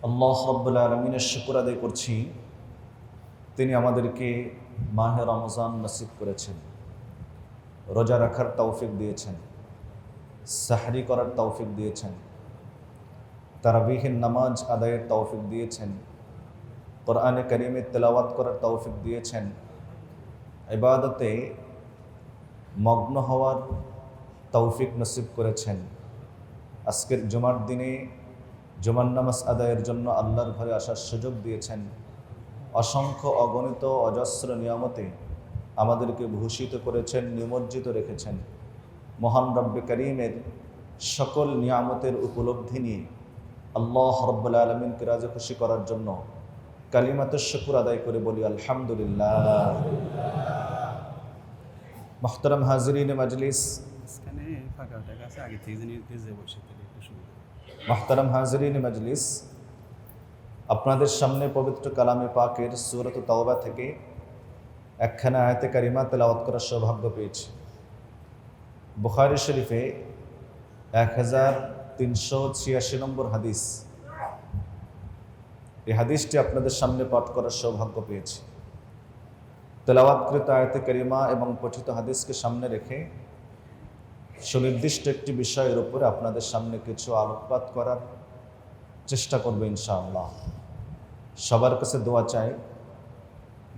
আল্লাহ রাব্বুল আলামিনের শুকর আদায় করছি, তিনি আমাদেরকে মাহে রমজান নসিব করেছেন, রোজা রাখার তৌফিক দিয়েছেন, সাহরি করার তৌফিক দিয়েছেন, তারাবিহের নামাজ আদায়ের তৌফিক দিয়েছেন, কোরআনে কারিমে তেলাওয়াত করার তৌফিক দিয়েছেন, ইবাদতে মগ্ন হওয়ার তৌফিক নসিব করেছেন। আজকের জুমার দিনে জুমার নামাজ আদায়ের জন্য আল্লাহর ঘরে আসার সুযোগ দিয়েছেন। অসংখ্য অগণিত অজস্র নিয়ামতে আমাদেরকে ভূষিত করেছেন, নিমজ্জিত রেখেছেন। মহান রব্বে করিমের সকল নিয়ামতের উপলব্ধি নিয়ে আল্লাহ রব্বুল আলমিনকে রাজি খুশি করার জন্য কালিমাতুশ শুকর আদায় করে বলি আলহামদুলিল্লাহ। মুহতারাম হাজিরিন মজলিস, মুহতারাম হাজিরিন মজলিস, আপনাদের সামনে পবিত্র কালামে পাকের সূরাত তাওবা থেকে একখানা আয়াতে কারিমা তেলাওয়াত করার সৌভাগ্য পেয়েছি। বুখারী শরীফে 1386 নম্বর হাদিস। এই হাদিসটি আপনাদের সামনে পাঠ করার সৌভাগ্য পেয়েছি। তেলাওয়াতকৃত আয়াতে কারিমা এবং পঠিত হাদিসকে সামনে রেখে সুনির্দিষ্ট একটি বিষয়ের উপরে আপনাদের সামনে কিছু আলোকপাত করার চেষ্টা করবে ইনশাআল্লাহ। সবার কাছে দোয়া চাই,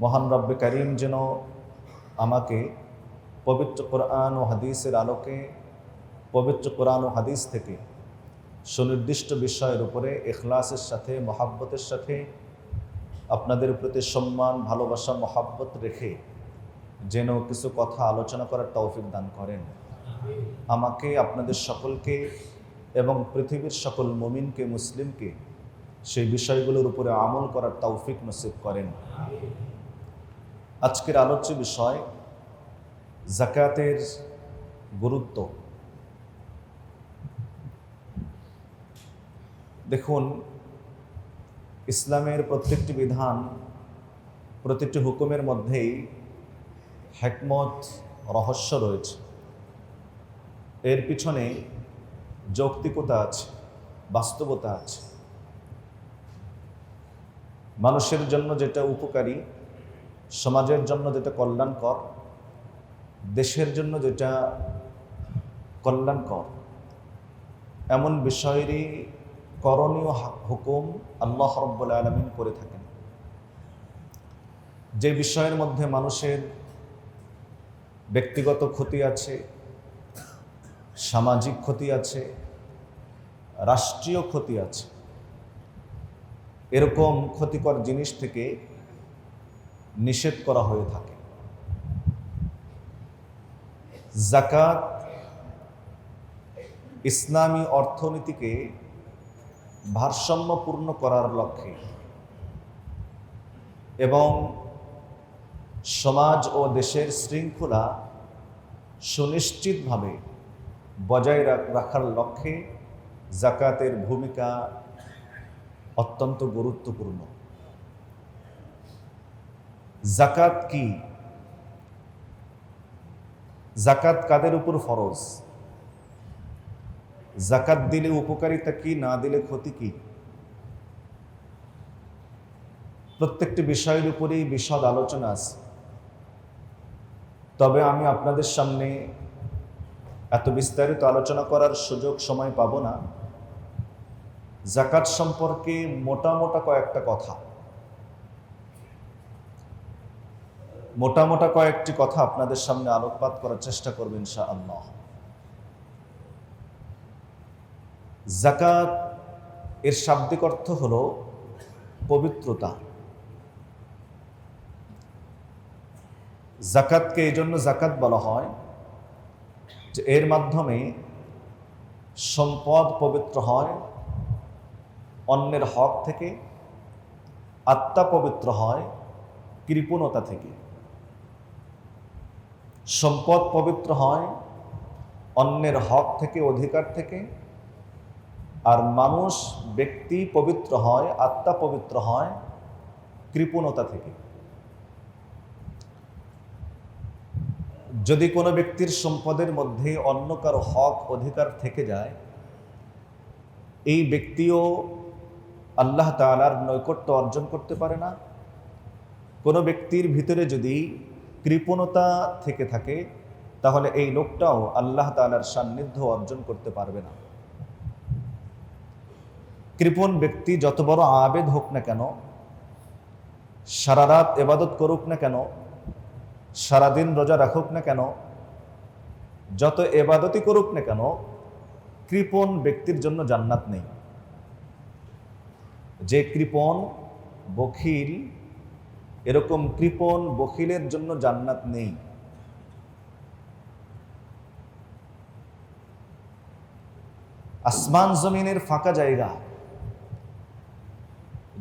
মহান রব্বে করিম যেন আমাকে পবিত্র কোরআন ও হাদিসের আলোকে, পবিত্র কোরআন ও হাদিস থেকে সুনির্দিষ্ট বিষয়ের উপরে ইখলাসের সাথে, মহাব্বতের সাথে, আপনাদের প্রতি সম্মান, ভালোবাসা, মহাব্বত রেখে যেন কিছু কথা আলোচনা করার তৌফিক দান করেন। আমাকে, আপনাদের সকলকে এবং পৃথিবীর সকল মুমিনকে, মুসলিমকে সেই বিষয়গুলোর উপরে আমল করার তৌফিক নসিব করেন। আজকের আলোচ্য বিষয় যাকাতের গুরুত্ব। দেখুন, ইসলামের প্রত্যেকটি বিধান, প্রত্যেকটি হুকুমের মধ্যেই হিকমত, রহস্য রয়েছে। এর পিছনে যৌক্তিকতা আছে, বাস্তবতা আছে। মানুষের জন্য যেটা উপকারী, সমাজের জন্য যেটা কল্যাণকর, দেশের জন্য যেটা কল্যাণকর, এমন বিষয়েরই করণীয় হুকুম আল্লাহ রাব্বুল আলামিন করে থাকেন। যে বিষয়ের মধ্যে মানুষের ব্যক্তিগত ক্ষতি আছে, সামাজিক ক্ষতি আছে, রাষ্ট্রীয় ক্ষতি আছে, এরকম ক্ষতিকর জিনিস থেকে নিষেধ করা হয়ে থাকে। যাকাত ইসলামী অর্থনীতিকে ভারসাম্যপূর্ণ করার লক্ষ্যে এবং সমাজ ও দেশের শৃঙ্খলা সুনিশ্চিতভাবে বজায় রাখার লক্ষ্যে যাকাতের ভূমিকা অত্যন্ত গুরুত্বপূর্ণ। যাকাত কি? যাকাত কাদের উপর ফরজ? যাকাত দিলে উপকারিতা কি, না দিলে ক্ষতি কি? প্রত্যেকটি বিষয়ের উপরেই বিশদ আলোচনা আছে। তবে আমি আপনাদের সামনে এত বিস্তারিত আলোচনা করার সুযোগ সময় পাবো না। যাকাত সম্পর্কে মোটা মোটা কয়েকটি কথা আপনাদের সামনে আলোকপাত করার চেষ্টা করব ইনশাআল্লাহ। যাকাত এর শাব্দিক অর্থ হলো পবিত্রতা। যাকাতকে এই জন্য যাকাত বলা হয় যে এর মাধ্যমে সম্পদ পবিত্র হয় অন্যের হক থেকে, আত্মা পবিত্র হয় কৃপণতা থেকে। সম্পদ পবিত্র হয় অন্যের হক থেকে, অধিকার থেকে, আর মানুষ, ব্যক্তি পবিত্র হয়, আত্মা পবিত্র হয় কৃপণতা থেকে। যদি কোনো ব্যক্তির সম্পদের মধ্যে অন্য কারো হক, অধিকার থেকে যায়, এই ব্যক্তিও আল্লাহ তাআলার নৈকট্য অর্জন করতে পারে না। কোনো ব্যক্তির ভিতরে যদি কৃপণতা থেকে থাকে তাহলে এই লোকটাও আল্লাহ তাআলার সান্নিধ্য অর্জন করতে পারবে না। কৃপণ ব্যক্তি যত বড় আবেদ হোক না কেন, সারা রাত ইবাদত করুক না কেন, সারাদিন রোজা রাখুক না কেন, যত ইবাদতই করুক না কেন, কৃপণ ব্যক্তির জন্য জান্নাত নেই। যে কৃপণ বখিল, এরকম কৃপণ বখিলের জন্য জান্নাত নেই। আসমান জমিনের ফাঁকা জায়গা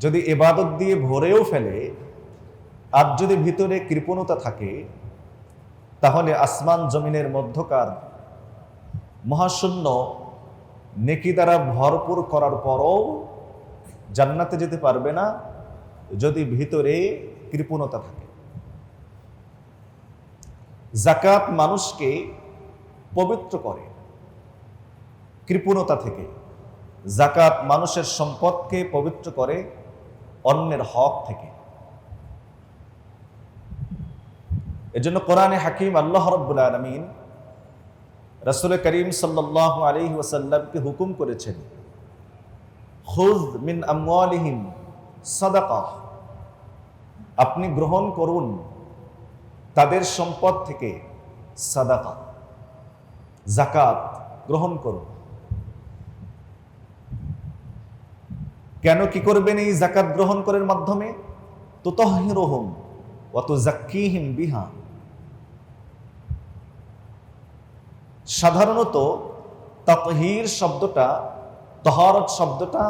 যদি ইবাদত দিয়ে ভরেও ফেলে, আর যদি ভিতরে কৃপণতা থাকে, তাহলে আসমান জমিনের মধ্যকার মহাশূন্য নেকি দ্বারা ভরপুর করার পরও জান্নাতে যেতে পারবে না যদি ভিতরে কৃপণতা থাকে। যাকাত মানুষকে পবিত্র করে কৃপণতা থেকে। যাকাত মানুষের সম্পদকে পবিত্র করে অন্যের হক থেকে। এজন্য কোরআনে হাকিম আল্লাহ রাব্বুল আলামিন রাসূল করিম সাল্লাল্লাহু আলাইহি ওয়াসাল্লামকে হুকুম করেছেন, খুয মিন আমওয়ালিহিম সাদাকাহ, আপনি গ্রহণ করুন তাদের সম্পদ থেকে সাদাকা, যাকাত গ্রহণ করুন। কেন কি করবেন এই যাকাত গ্রহণ করার মাধ্যমে? তুতাহহিরুহুম ওয়া তুযাক্কিহিম বিহা। সাধারণত তাতহীর শব্দটা, তাহারত শব্দটা,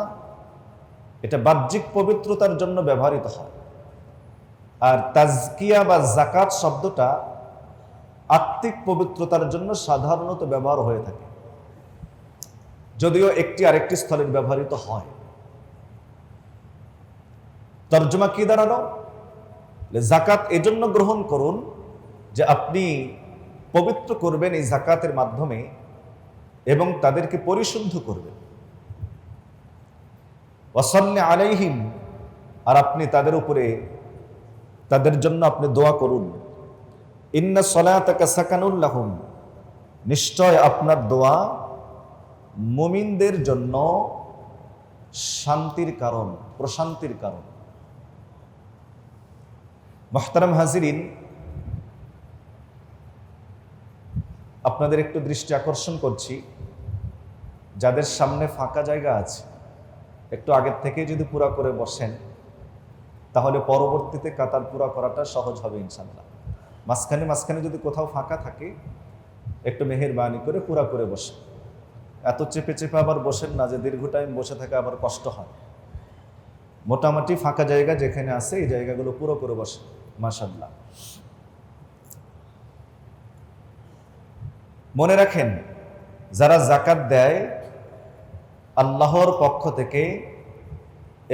এটা বাহ্যিক পবিত্রতার জন্য ব্যবহৃত হয়। আর তাজকিয়া বা যাকাত শব্দটা আত্মিক পবিত্রতার জন্য সাধারণত ব্যবহার হয়ে থাকে, যদিও একটি আরেকটি স্থলে ব্যবহৃত হয়। তর্জমা কি দাঁড়ালো? যাকাত এজন্য গ্রহণ করুন যে আপনি পবিত্র করবেন এই যাকাতের মাধ্যমে এবং তাদেরকে পরিশুদ্ধ করবেন। ওয়াসাল্লি আলাইহিম, আর আপনি তাদের উপরে, তাদের জন্য আপনি দোয়া করুন। ইন্না সলাতাকা সাকানুল লাহুম, নিশ্চয় আপনার দোয়া মুমিনদের জন্য শান্তির কারণ, প্রশান্তির কারণ। মুহতারাম হাজিরিন, আপনাদের একটু দৃষ্টি আকর্ষণ করছি, যাদের সামনে ফাঁকা জায়গা আছে একটু আগের থেকে যদি পুরা করে বসেন তাহলে পরবর্তীতে কাতার পুরা করাটা সহজ হবে ইনশাআল্লাহ। মাঝখানে মাঝখানে যদি কোথাও ফাঁকা থাকে একটু মেহেরবানি করে পুরা করে বসেন। এত চেপে চেপে আবার বসেন না যে দীর্ঘ টাইম বসে থাকা আবার কষ্ট হয়। মোটামুটি ফাঁকা জায়গা যেখানে আছে এই জায়গাগুলো পুরো করে বসেন, মাশাআল্লাহ। মনে রাখেন, যারা যাকাত দেয় আল্লাহর পক্ষ থেকে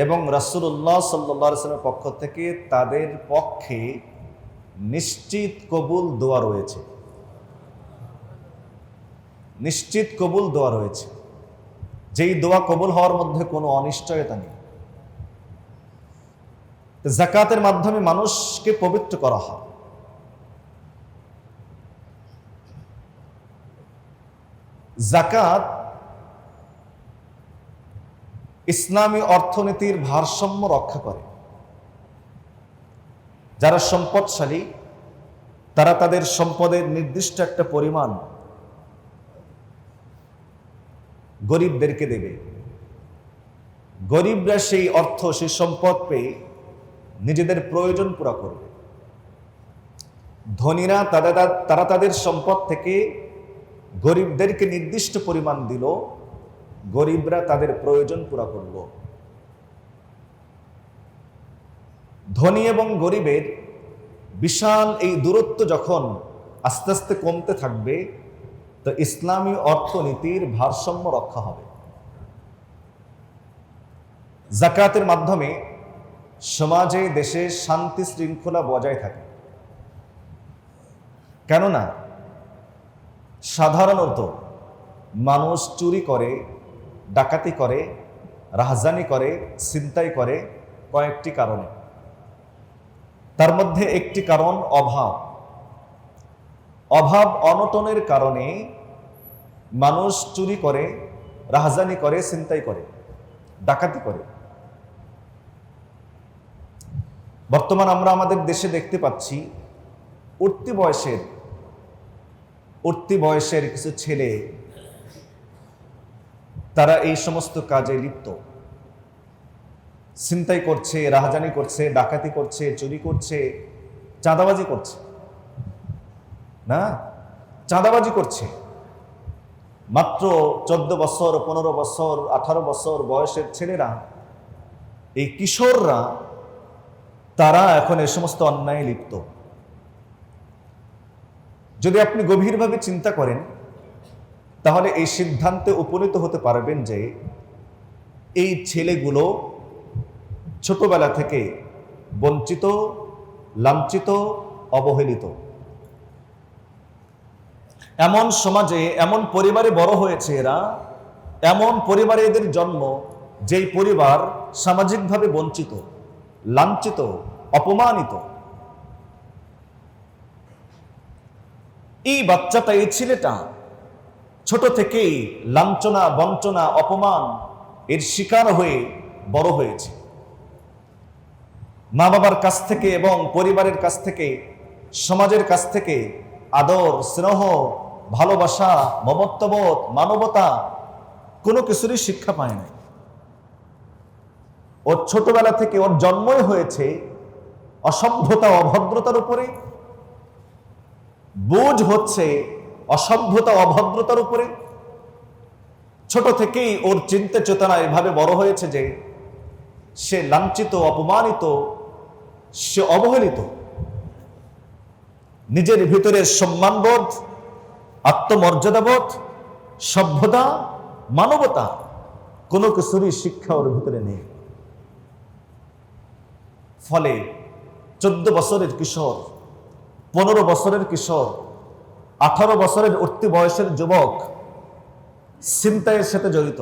এবং রাসূলুল্লাহ সাল্লাল্লাহু আলাইহি ওয়াসাল্লামের পক্ষ থেকে তাদের পক্ষে নিশ্চিত কবুল দোয়া রয়েছে, নিশ্চিত কবুল দোয়া রয়েছে, যেই দোয়া কবুল হওয়ার মধ্যে কোনো অনিশ্চয়তা নেই। যাকাতের মাধ্যমে মানুষকে পবিত্র করা হয়। যাকাত ইসলামী অর্থনীতির ভারসাম্য রক্ষা করে। যারা সম্পদশালী তারা তাদের সম্পদের নির্দিষ্ট একটা পরিমাণ গরিবদেরকে দেবে। গরিবরা সেই অর্থ, সেই সম্পদ পেয়ে নিজেদের প্রয়োজন পুরা করবে। ধনীরা তারা তাদের সম্পদ থেকে গরিবদেরকে নির্দিষ্ট পরিমাণ দিল, গরিবরা তাদের প্রয়োজন পুরা করল। ধনী এবং গরিবের বিশাল এই দূরত্ব যখন আস্তে আস্তে কমতে থাকবে, তো ইসলামী অর্থনীতির ভারসাম্য রক্ষা হবে। যাকাতের মাধ্যমে সমাজে, দেশে শান্তি শৃঙ্খলা বজায় থাকে। কেননা সাধারণত মানুষ চুরি করে, ডাকাতি করে, রাহাজানি করে, ছিনতাই করে কয়েকটি কারণে। তার মধ্যে একটি কারণ অভাব। অভাব অনটনের কারণে মানুষ চুরি করে, রাহাজানি করে, ছিনতাই করে, ডাকাতি করে। বর্তমান আমরা আমাদের দেশে দেখতে পাচ্ছি উঠতি বয়সের কিছু ছেলে তারা এই সমস্ত কাজে লিপ্ত। ছিনতাই করছে, রাহাজানি করছে, ডাকাতি করছে, চুরি করছে, চাঁদাবাজি করছে। না, চাঁদাবাজি করছে। মাত্র 14 বছর, 15 বছর, 18 বছর বয়সের ছেলেরা, এই কিশোররা, তারা এখন এই সমস্ত অন্যায় লিপ্ত। যদি আপনি গভীরভাবে চিন্তা করেন তাহলে এই সিদ্ধান্তে উপনীত হতে পারবেন যে এই ছেলেগুলো ছোটবেলা থেকে বঞ্চিত, লাঞ্ছিত, অবহেলিত। এমন সমাজে, এমন পরিবারে বড় হয়েছে এরা, এমন পরিবারে এদের জন্ম যেই পরিবার সামাজিকভাবে বঞ্চিত, লাঞ্ছিত, অপমানিত। এই বাচ্চাটা, এই ছেলেটা ছোট থেকেই লাঞ্ছনা, বঞ্চনা, অপমান এর শিকার হয়ে বড় হয়েছে। মা বাবার কাছ থেকে এবং পরিবারের কাছ থেকে, সমাজের কাছ থেকে আদর, স্নেহ, ভালোবাসা, মমত্ববোধ, মানবতা কোনো কিছুরই শিক্ষা পায় নাই। ওর ছোটবেলা থেকে ওর জন্মই হয়েছে অসভ্যতা, অভদ্রতার উপরে। বুঝ হচ্ছে অসভ্যতা, অভদ্রতার উপরে। ছোট থেকেই ওর চিন্তা চেতনা এভাবে বড় হয়েছে যে সে লাঞ্ছিত, অপমানিত, সে অবহেলিত। নিজের ভিতরের সম্মানবোধ, আত্মমর্যাদাবোধ, সভ্যতা, মানবতা কোনো কিছুরই শিক্ষা ওর ভিতরে নেই। ফলে 14 বছরের কিশোর, 15 বছরের কিশোর, 18 বছরের উঠতি বয়সের যুবক ছিনতাইয়ের সাথে জড়িত,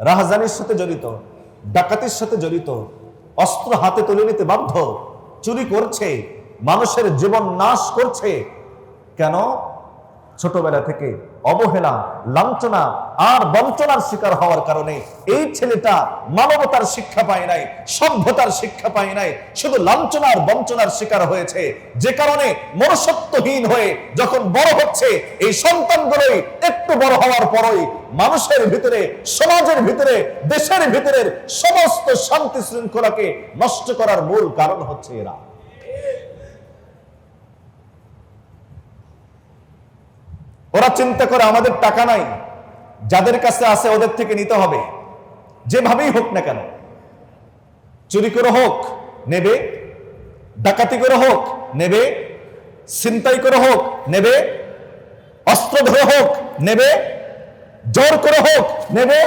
রাহাজানির সাথে জড়িত, ডাকাতির সাথে জড়িত, অস্ত্র হাতে তুলে নিতে বাধ্য, চুরি করছে, মানুষের জীবন নাশ করছে। কেন? ছোটবেলা থেকে অবহেলা, লাঞ্ছনা আর বঞ্চনার শিকার হওয়ার কারণে এই ছেলেটা মানবতার শিক্ষা পায় নাই, সভ্যতার শিক্ষা পায় নাই, শুধু লাঞ্ছনা আর বঞ্চনার শিকার হয়েছে। যে কারণে মনুষ্যত্বহীন হয়ে যখন বড় হচ্ছে, এই সন্তানগুলোই একটু বড় হওয়ার পরই মানুষের ভিতরে, সমাজের ভিতরে, দেশের ভিতরের সমস্ত শান্তি শৃঙ্খলাকে নষ্ট করার মূল কারণ হচ্ছে এরা। ওরা চিন্তা করে আমাদের টাকা নাই, যাদের কাছে আছে ওদের থেকে নিতে হবে, যেভাবেই হোক না কেন। চুরি করে হোক নেবে, ডাকাতি করে হোক নেবে, ছিনতাই করে হোক নেবে, অস্ত্র ধরে হোক নেবে, জোর করে হোক নেবে।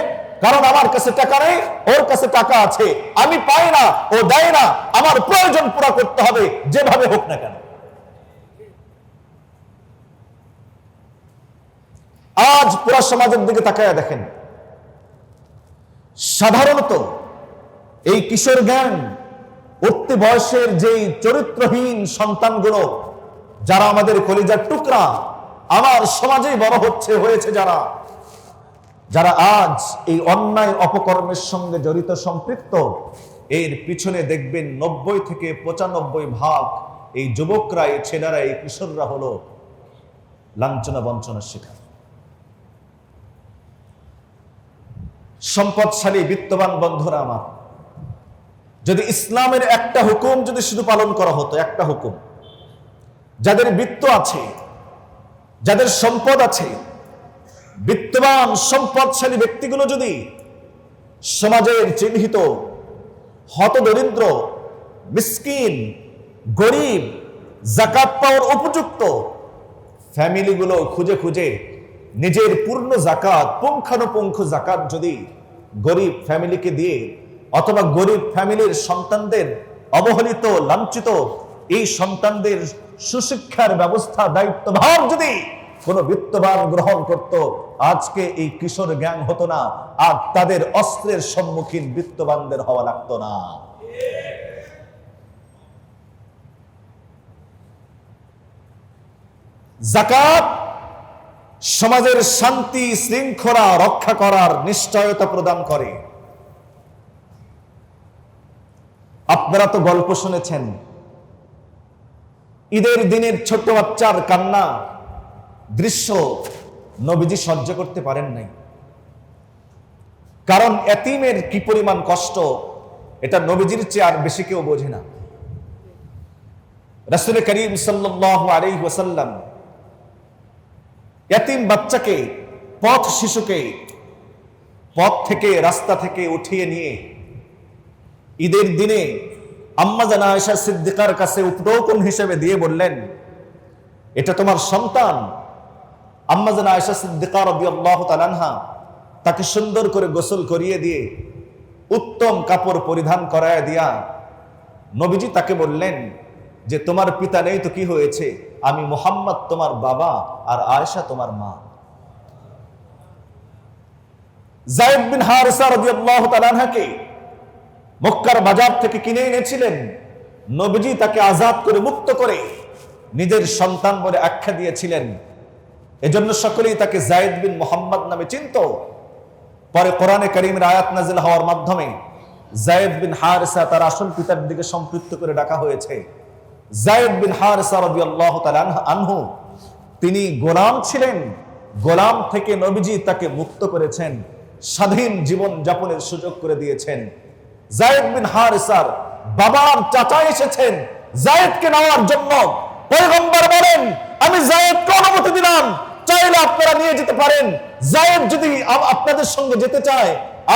কারণ আমার কাছে টাকা নেই, ওর কাছে টাকা আছে, আমি পাই না, ও দেয় না, আমার প্রয়োজন পুরো করতে হবে, যেভাবে হোক না কেন। আজ পুরা সমাজের দিকে তাকায়া দেখেন, সাধারণত এই কিশোর জ্ঞান, উঠতি বয়সের যেই চরিত্রহীন সন্তানগুলো, যারা আমাদের কলিজার টুকরা, আমার সমাজেই বড় হয়েছে যারা আজ এই অন্যায় অপকর্মের সঙ্গে জড়িত, সম্পৃক্ত, এর পিছনে দেখবেন 90 থেকে 95% এই যুবকরা, এই ছেলেরা, এই কিশোররা হলো লাঞ্ছনা বঞ্চনার শিকার। সম্পদশালী, বিত্তবান বন্ধুরা আমার, যদি ইসলামের একটা হুকুম যদি শুধু পালন করা হতো, একটা হুকুম, যাদের বিত্ত আছে, যাদের সম্পদ আছে, বিত্তবান সম্পদশালী ব্যক্তিগুলো যদি সমাজের চিহ্নিত হতদরিদ্র, মিসকিন, গরিব, যাকাত পাওয়ার উপযুক্ত ফ্যামিলিগুলো খুঁজে খুঁজে নিজের পূর্ণ যাকাত, পুঙ্খানুপুঙ্খ যাকাত যদি গরিব ফ্যামিলিকে দিয়ে, অথবা গরিব ফ্যামিলির সন্তানদের, অবহেলিত, লাঞ্ছিত এই সন্তানদের সুশিক্ষার ব্যবস্থা, দায়িত্বভার যদি কোন বিত্তবান গ্রহণ করত, আজকে এই কিশোর গ্যাং হতো না, আর তাদের অস্ত্রের সম্মুখীন বিত্তবানদের হওয়া লাগতো না। যাকাত সমাজের শান্তি শৃঙ্খলা রক্ষা করার নিশ্চয়তা প্রদান করে। আপনারা তো গল্প শুনেছেন, ঈদের দিনের ছোট বাচ্চার কান্না দৃশ্য নবীজি সহ্য করতে পারেন নাই। কারণ এতিমের কি পরিমাণ কষ্ট এটা নবীজির চেয়ে আর বেশি কেউ বোঝে না। রাসূল করিম সাল্লাল্লাহু আলাইহি ওয়াসাল্লাম এতিম বাচ্চাকে, পথ শিশুকে পথ থেকে, রাস্তা থেকে উঠিয়ে নিয়ে ঈদের দিনে আম্মা জান আয়েশা সিদ্দিকার কাছে উপঢৌকন হিসেবে দিয়ে বললেন, এটা তোমার সন্তান। আম্মা জান আয়েশা সিদ্দিকা রাদিয়াল্লাহু তাআলা আনহা তাকে সুন্দর করে গোসল করিয়ে দিয়ে উত্তম কাপড় পরিধান করায় দিয়া নবীজি তাকে বললেন যে তোমার পিতা নেই তো কি হয়েছে, আমি মুহাম্মদ তোমার বাবা আর আয়েশা তোমার মা। যায়েদ বিন হারিসা রাদিয়াল্লাহু তাআলা আনহাকে মক্কার বাজার থেকে কিনে এনেছিলেন। নবীজি তাকে আজাদ করে, মুক্ত করে নিজের সন্তান বলে আখ্যা দিয়েছিলেন। এজন্য সকলেই তাকে যায়েদ বিন মুহাম্মদ নামে চিনত। পরে কোরআনে কারীমের আয়াত নাযিল হওয়ার মাধ্যমে যায়েদ বিন হারিসা তার আসল পিতার দিকে সম্পৃক্ত করে ডাকা হয়েছে। যায়েদ বিন হারিসা রাদিয়াল্লাহু তাআলা আনহু তিনি গোলাম ছিলেন, গোলাম থেকে নবীজি তাকে মুক্ত করেছেন, স্বাধীন জীবন যাপনের সুযোগ করে দিয়েছেন। যায়েদ বিন হারিসার বাবার চাচা এসেছেন যায়েদকে নেওয়ার জন্য। পয়গম্বর বলেন, আমি যায়েদকে অনুমতি দিলাম, চাইলে আপনারা নিয়ে যেতে পারেন। যায়েদ যদি আপনাদের সঙ্গে যেতে চায়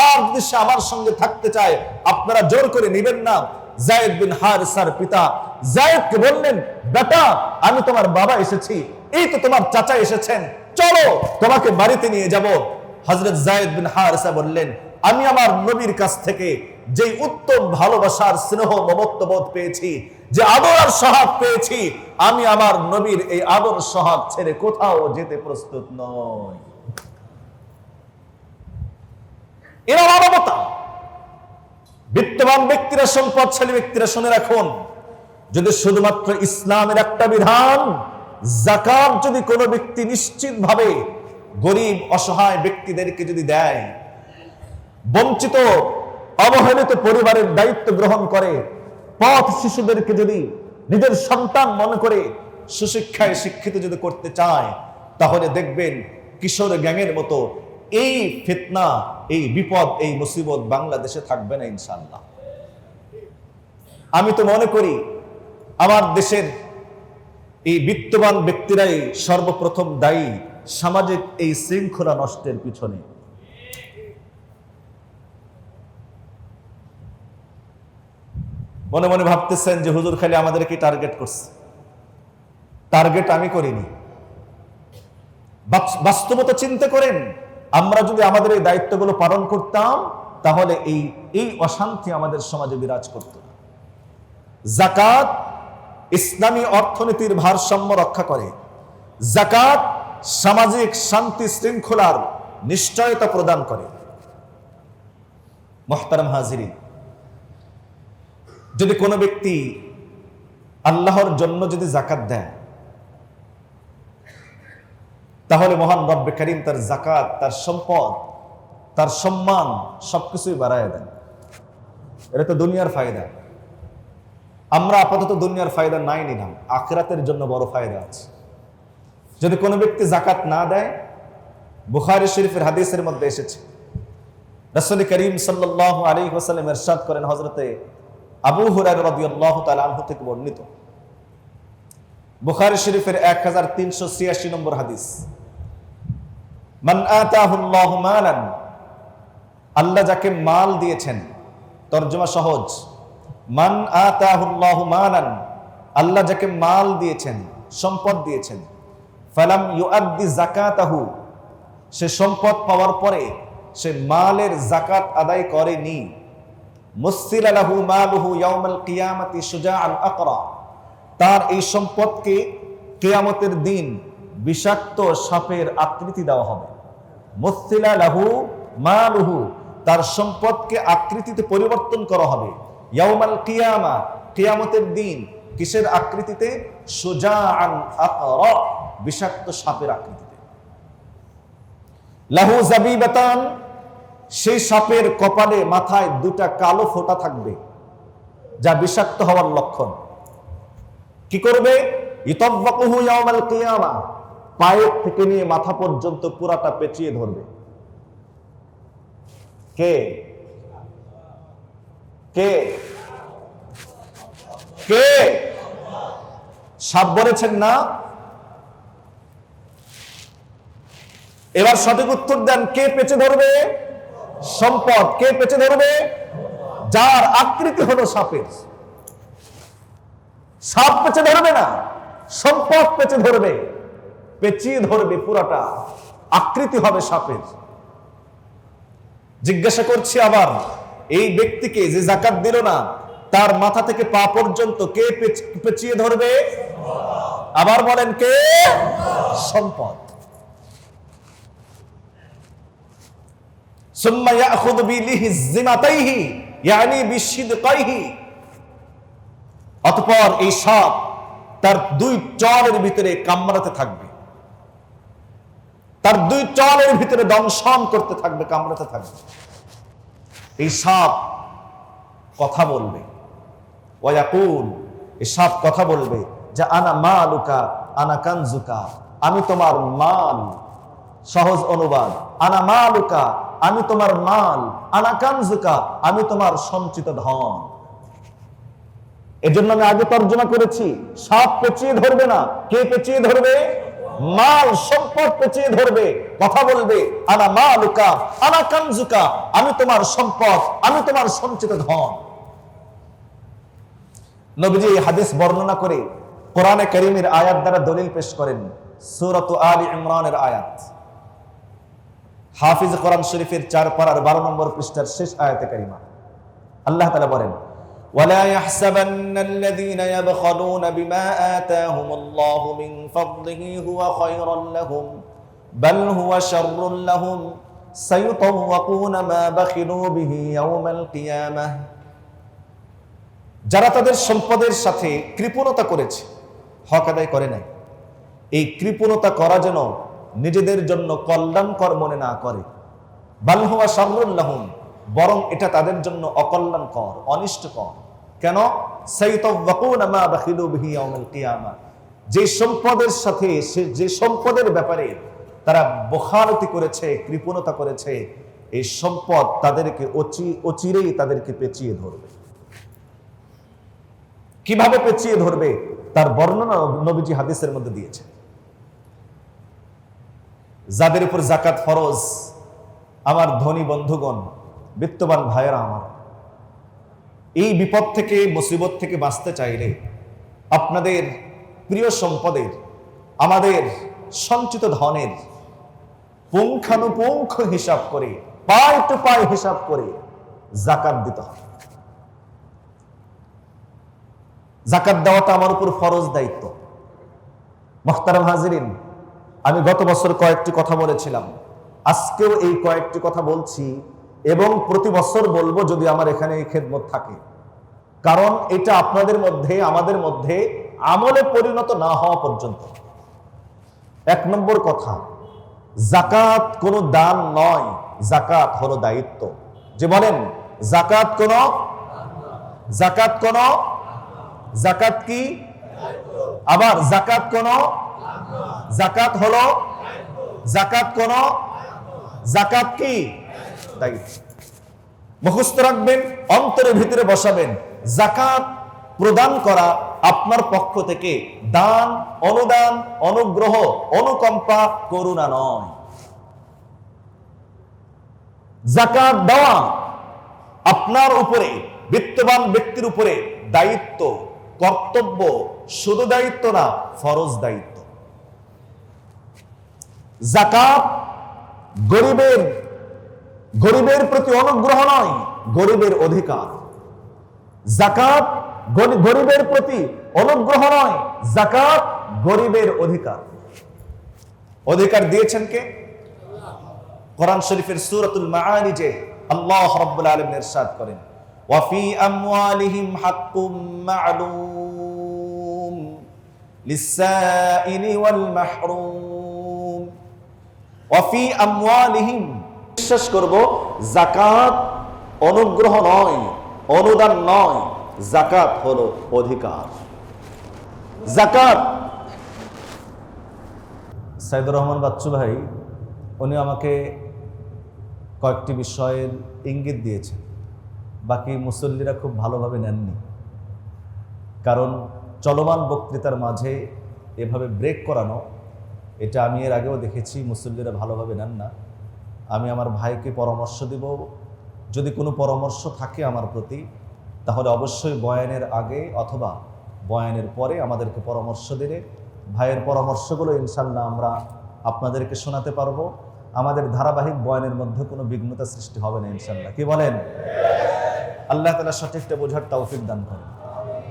আর যদি সে আমার সঙ্গে থাকতে চায়, আপনারা জোর করে নেবেন না। যায়েদ বিন হারিসার পিতা যায়েদকে বললেন, বেটা আমি তোমার বাবা এসেছি, এই তো তোমার চাচা এসেছেন, চলো তোমাকে বাড়িতে নিয়ে যাব। হযরত যায়েদ বিন হারিসা বললেন, আমি আমার নবীর কাছ থেকে যে উত্তম ভালোবাসার স্নেহ মমত্ববোধ পেয়েছি, যে আদর আর সোহাগ পেয়েছি, আমি আমার নবীর এই আদর সোহাগ ছেড়ে কোথাও যেতে প্রস্তুত নই। এরা মানবতা। বিত্তবান ব্যক্তিরা, সম্পদশালী ব্যক্তিরা শুনে রাখুন, যদি শুধুমাত্র ইসলামের একটা বিধান যাকাত যদি কোনো ব্যক্তি নিশ্চিতভাবে গরিব অসহায় ব্যক্তিদেরকে যদি দেয়, বঞ্চিত অবহেলিত পরিবারের দায়িত্ব গ্রহণ করে, পথ শিশুদেরকে যদি নিজের সন্তান মনে করে সুশিক্ষায় শিক্ষিত যদি করতে চায়, তাহলে দেখবেন কিশোর গ্যাংয়ের মতো এই ফিতনা, এই বিপদ, এই মুসিবত বাংলাদেশে থাকবে না ইনশাআল্লাহ। আমি তো মনে করি আমার দেশের এই বিত্তবান ব্যক্তিরাই সর্বপ্রথম দায়ী সামাজিক এই শৃঙ্খলা নষ্টের পিছনে। মনে মনে ভাবতেছেন যে হুজুর খালি আমাদেরকে টার্গেট করছে। টার্গেট আমি করিনি। বাস্তবতা চিন্তা করেন, আমরা যদি আমাদের এই দায়িত্বগুলো পালন করতাম, তাহলে এই অশান্তি আমাদের সমাজে বিরাজ করত না। যাকাত ইসলামী অর্থনীতির ভারসাম্য রক্ষা করে। যাকাত সামাজিক শান্তি শৃঙ্খলার নিশ্চয়তা প্রদান করে। মুহতারাম হাজিরিন, যদি কোনো ব্যক্তি আল্লাহর জন্য যদি যাকাত দেয়, তাহলে মহান রব্বে কারীম তার যাকাত, তার সম্পদ, তার সম্মান সবকিছুই বাড়ায় দেন। এটা তো দুনিয়ার ফায়দা। আমরা আপাতত দুনিয়ার ফায়দা নাই নিলাম, আখিরাতের জন্য বড় ফায়দা আছে। যদি কোনো ব্যক্তি যাকাত না দেয়, বুখারী শরীফের হাদিসের মধ্যে এসেছে, রাসূল করিম সাল্লাল্লাহু আলাইহি ওয়াসাল্লাম ইরশাদ করেন, হযরতে আবু হুরায়রা রাদিয়াল্লাহু তাআলা আনহু থেকে বর্ণিত, বুখারী শরীফের 1386 নম্বর হাদিস, মান আতাহুল্লাহু মালান, আল্লাহ যাকে মাল দিয়েছেন, তরজমা সহজ, মান আতাহুল্লাহু মালান, আল্লাহ যাকে মাল দিয়েছেন, সম্পদ দিয়েছেন, ফালাম ইউআদ্দি যাকাতাহু, সে সম্পদ পাওয়ার পরে সে মালের যাকাত আদায় করেনি, মুসসিলা লাহু মালুহু ইয়াউমাল কিয়ামাতি শুজাআন আকরা, তার এই সম্পদকে কিয়ামতের দিন বিষাক্ত সাপের আকৃতি দেওয়া হবে। মুসিলা লাহু মালুহু, তার সম্পদকে আকৃতিতে পরিবর্তন করা হবে। ইয়াউমাল কিয়ামা, কিয়ামতের দিন। কিসের আকৃতিতে? সুজাআন আকরা, বিষাক্ত সাপের আকৃতিতে। লাহু জাবিবাতান, সেই সাপের কপালে মাথায় দুটা কালো ফোঁটা থাকবে, যা বিষাক্ত হওয়ার লক্ষণ। কি করবে? ইতাব্বাকুহু ইয়াউমাল কিয়ামা, পায়ের থেকে নিয়ে মাথা পর্যন্ত পুরাটা পেঁচিয়ে ধরবে। কে কে কে? সাপ বলেছেন না? এবার সঠিক উত্তর দেন, কে পেঁচে ধরবে? সম্পদ। কে পেঁচে ধরবে? যার আকৃতি হলো সাপের। সাপ পেঁচে ধরবে না, সম্পদ পেঁচে ধরবে, পেঁচিয়ে ধরবে পুরাটা, আকৃতি হবে সাপের। জিজ্ঞাসা করছি আবার, এই ব্যক্তিকে যে যাকাত দিল না, তার মাথা থেকে পা পর্যন্ত কে পেঁচিয়ে ধরবে? আবার বলেন, কে? সম্পদ। সুম্মা ইয়াখুযু বিলিহিজ্জিমাতাইহি ইয়ানি বিশিদকাইহি, অতঃপর এই সাপ তার দুই চরের ভিতরে কামড়াতে থাকবে, তার দুই চরের ভিতরে দংশন করতে থাকবে, কামড়াতে থাকবে। এই সাপ কথা বলবে। ওয়ায়াকুল, এই সাপ কথা বলবে যে আনা মালুকা আনা কানজুকা, আমি তোমার মাল। সহজ অনুবাদ, আনা মালুকা, আমি তোমার মাল, আনা কানজুকা, আমি তোমার সঞ্চিত ধন। এজন্য আমি আগে তর্জমা করেছি, সাপ পেঁচিয়ে ধরবে না, কে পেঁচিয়ে ধরবে? মাল, সম্পদ পেঁচিয়ে ধরবে, কথা বলবে আনা মালুকা আনা কানজুকা, আমি তোমার সম্পদ, আমি তোমার সঞ্চিত ধন। নবীজি এই হাদিস বর্ণনা করে কোরআনে কারীমের আয়াত দ্বারা দলিল পেশ করেন। সূরা আলে ইমরানের আয়াত, হাফিজ কোরআন শরীফের 4 পারার 12 নম্বর পৃষ্ঠার শেষ আয়াতে কারিমা। আল্লাহ তাআলা বলেন, ولا يحسبن الذين يبخلون بما آتاهم الله من فضله هو خيرا لهم بل هو شر لهم سيطوقون ما بخلوا به يوم القيامة। যারা তাদের সম্পদের সাথে কৃপণতা করেছে, হক আদায় করে নাই, এই কৃপণতা করা যেন নিজেদের জন্য কল্যাণকর মনে না করে। বাল হুয়া শাররুল লাহুম, বরং এটা তাদের জন্য অকল্যাণকর, অনিষ্টকর। কেন? সাইতাওয়াকুনা মা বাখিলু বিহি ইয়াউমাল কিয়ামা, যে সম্পদের সাথে, যে সম্পদের ব্যাপারে তারা বখারতি করেছে, কৃপণতা করেছে, এই সম্পদ তাদেরকে অচিরেই তাদেরকে পেঁচিয়ে ধরবে। কিভাবে পেঁচিয়ে ধরবে তার বর্ণনা নবীজি হাদিসের মধ্যে দিয়েছে। যাদের উপর যাকাত ফরজ, আমার ধনী বন্ধুগণ, বিত্তবান ভাইয়েরা আমার, এই বিপদ থেকে, মুসিবত থেকে বাঁচতে চাইলে আপনাদের প্রিয় সম্পদের, আমাদের সঞ্চিত ধনের পুঙ্খানুপুঙ্খ হিসাব করে, পাই টু পাই হিসাব করে যাকাত দিতে হবে। যাকাত দেওয়াটা আমার উপর ফরজ দায়িত্ব। মুহতারাম হাজিরিন, আমি গত বছর কয়েকটি কথা বলেছিলাম, আজকেও এই কয়েকটি কথা বলছি এবং প্রতি বছর বলবো যদি আমার এখানে এই খেদমত থাকে। কারণ এটা আপনাদের মধ্যে, আমাদের মধ্যে আমলে পরিণত না হওয়া পর্যন্ত। 1 নম্বর কথা, যাকাত কোনো দান নয়, যাকাত হলো দায়িত্ব। যে বলেন যাকাত কোন, যাকাত কোন, যাকাত কি? আবার যাকাত কোন, যাকাত হলো, যাকাত কোন, যাকাত কি? দায়িত্ব। মুখস্থ রাখবেন, অন্তরের ভিতরে বসাবেন। যাকাত প্রদান করা আপনার পক্ষ থেকে দান, অনুদান, অনুগ্রহ, অনুকম্পা, করুণা নয়। যাকাত দেওয়া আপনার উপরে, বিত্তবান ব্যক্তির উপরে দায়িত্ব, কর্তব্য, শুধু দায়িত্ব না, ফরজ দায়িত্ব। যাকাত গরিবের প্রতি অনুগ্রহ নয়, গরিবের অধিকার। যাকাত গরিবের প্রতি অনুগ্রহ নয়, যাকাত গরিবের অধিকার। অধিকার দিয়েছেন কে? কোরআন শরীফের সূরাতুল মাআরিজে আল্লাহ রাব্বুল আলামিন ইরশাদ করেন, ওয়া ফি আমওয়ালিহিম হাক্কুম মা'লুম লিস-সাইলি ওয়াল মাহরুম। ওয়া ফি আমওয়ালিহিম, বিশ্বাস করব যাকাত অনুগ্রহ নয়, অনুদান নয়, যাকাত হলো অধিকার। যাকাত। সাইদুর রহমান বাচ্চু ভাই উনি আমাকে কয়েকটি বিষয়ের ইঙ্গিত দিয়েছেন, বাকি মুসল্লিরা খুব ভালোভাবে নেননি। কারণ চলমান বক্তৃতার মাঝে এভাবে ব্রেক করানো, এটা আমি এর আগেও দেখেছি, মুসল্লিরা ভালোভাবে নেন না। আমি আমার ভাইকে পরামর্শ দিব, যদি কোনো পরামর্শ থাকে আমার প্রতি, তাহলে অবশ্যই বয়ানের আগে অথবা বয়ানের পরে আমাদেরকে পরামর্শ দিলে ভাইয়ের পরামর্শগুলো ইনশাল্লাহ আমরা আপনাদেরকে শোনাতে পারবো। আমাদের ধারাবাহিক বয়ানের মধ্যে কোনো বিঘ্নতা সৃষ্টি হবে না ইনশাল্লাহ। কি বলেন? আল্লাহ তাআলা সঠিকটা বোঝার তৌফিক দান করেন।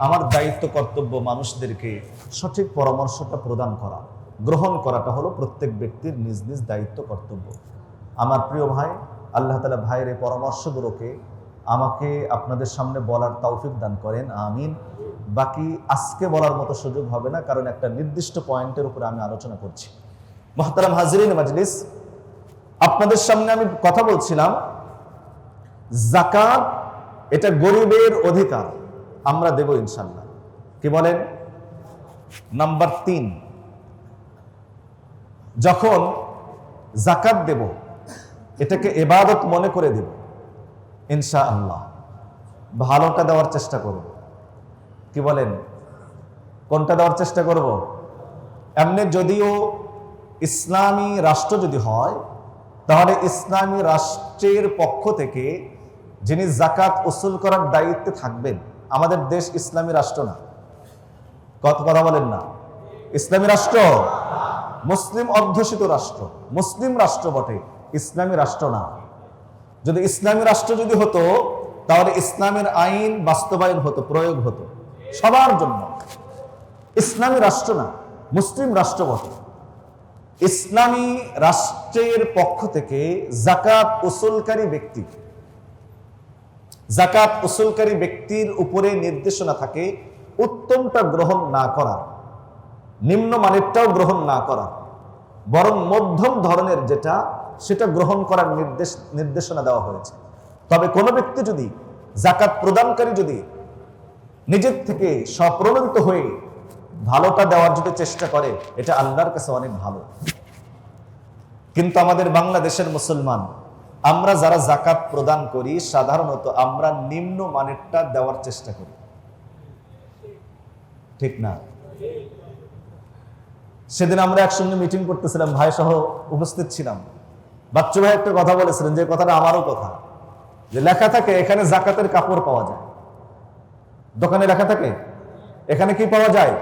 আমার দায়িত্ব, কর্তব্য মানুষদেরকে সঠিক পরামর্শটা প্রদান করা, গ্রহণ করাটা হলো প্রত্যেক ব্যক্তির নিজ নিজ দায়িত্ব, কর্তব্য। আমার প্রিয় ভাই, আল্লাহ তাআলা ভাইয়ের এই পরামর্শগুলোকে আমাকে আপনাদের সামনে বলার তৌফিক দান করেন, আমিন। বাকি আজকে বলার মতো সুযোগ হবে না, কারণ একটা নির্দিষ্ট পয়েন্টের উপরে আমি আলোচনা করছি। মুহতারাম হাজিরিন মাজলিস, আপনাদের সামনে আমি কথা বলছিলাম যাকাত এটা গরিবের অধিকার, আমরা দেব ইনশাল্লাহ। কি বলেন? নাম্বার 3, যখন যাকাত দেব এটাকে ইবাদত মনে করে দেব ইনশাআল্লাহ, ভালোটা দেওয়ার চেষ্টা করব। কি বলেন? কোনটা দেওয়ার চেষ্টা করব? এমনি যদিও ইসলামী রাষ্ট্র যদি হয়, তাহলে ইসলামী রাষ্ট্রের পক্ষ থেকে যিনি যাকাত উসুল করার দায়িত্বে থাকবেন, আমাদের দেশ ইসলামী রাষ্ট্র না। কথা বলেন না? ইসলামী রাষ্ট্র, মুসলিম অধ্যুষিত রাষ্ট্র, মুসলিম রাষ্ট্র বটে, ইসলামী রাষ্ট্র না। যদি ইসলামী রাষ্ট্র যদি হতো, তাহলে ইসলামের আইন বাস্তবায়ন হতো, প্রয়োগ হতো সবার জন্য। ইসলামী রাষ্ট্র না, মুসলিম রাষ্ট্র বটে। ইসলামী রাষ্ট্রের পক্ষ থেকে যাকাত উসুলকারী ব্যক্তি, যাকাত উসুলকারী ব্যক্তির উপরে নির্দেশনা থাকে উত্তমটা গ্রহণ না করা, নিম্নমানেরটাও গ্রহণ না করা, বরং মধ্যম ধরনের যেটা সেটা গ্রহণ করার নির্দেশনা দেওয়া হয়েছে। তবে কোনো ব্যক্তি যদি, যাকাত প্রদানকারী যদি নিজের থেকে স্বপ্রণোদিত হয়ে ভালোটা দেওয়ার যদি চেষ্টা করে, এটা আল্লাহর কাছে অনেক ভালো। কিন্তু আমাদের বাংলাদেশের মুসলমান, আমরা যারা যাকাত প্রদান করি, সাধারণত আমরা নিম্ন মানেরটা দেওয়ার চেষ্টা করি, ঠিক না? সেদিন আমরা একসঙ্গে মিটিং করতেছিলাম, ভাই সহ উপস্থিত ছিলাম। বাচ্চু ভাই একটা কথা বলেছিলেন, যে কথাটা আমারও কথা, যে লেখা থাকে এখানে যাকাতের কাপড় পাওয়া যায়। দোকানে লেখা থাকে এখানে কি পাওয়া যায়?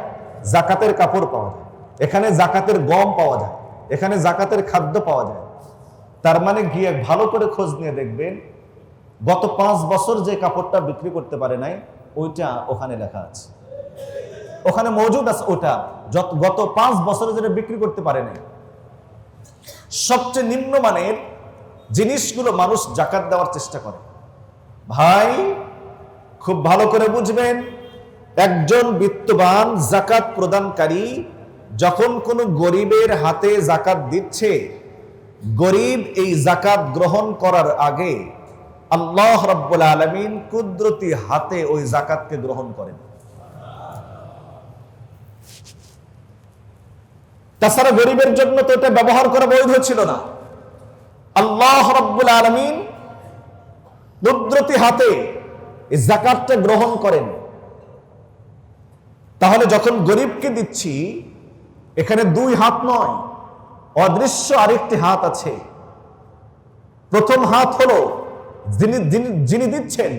যাকাতের কাপড় পাওয়া যায়, এখানে যাকাতের গম পাওয়া যায়, এখানে যাকাতের খাদ্য পাওয়া যায়। তার মানে গিয়ে ভালো করে খোঁজ নিয়ে দেখবেন, গত 5 বছর যে কাপড়টা বিক্রি করতে পারে নাই, ওইটা ওখানে লেখা আছে, ওখানে মজুদ আছে। ওটা গত 5 বছরে যেটা বিক্রি করতে পারে নাই। সবচেয়ে নিম্নমানের জিনিসগুলো মানুষ যাকাত দেওয়ার চেষ্টা করে। ভাই খুব ভালো করে বুঝবেন, একজন বিত্তবান যাকাত প্রদানকারী যখন কোনো গরিবের হাতে যাকাত দিচ্ছে, গরিব এই যাকাত গ্রহণ করার আগে আল্লাহ রাব্বুল আলামিন কুদরতি হাতে ওই যাকাতকে গ্রহণ করেন। তাছাড়া গরিবের জন্য তো এটা ব্যবহার করা বৈধ ছিল না। আল্লাহ রাব্বুল আলামিন কুদরতি হাতে এই যাকাতটা গ্রহণ করেন। তাহলে যখন গরিবকে দিচ্ছি, এখানে 2 হাত নয়, অদৃশ্য আরেকটি হাত আছে। প্রথম হাত হলো যিনি দিচ্ছেন,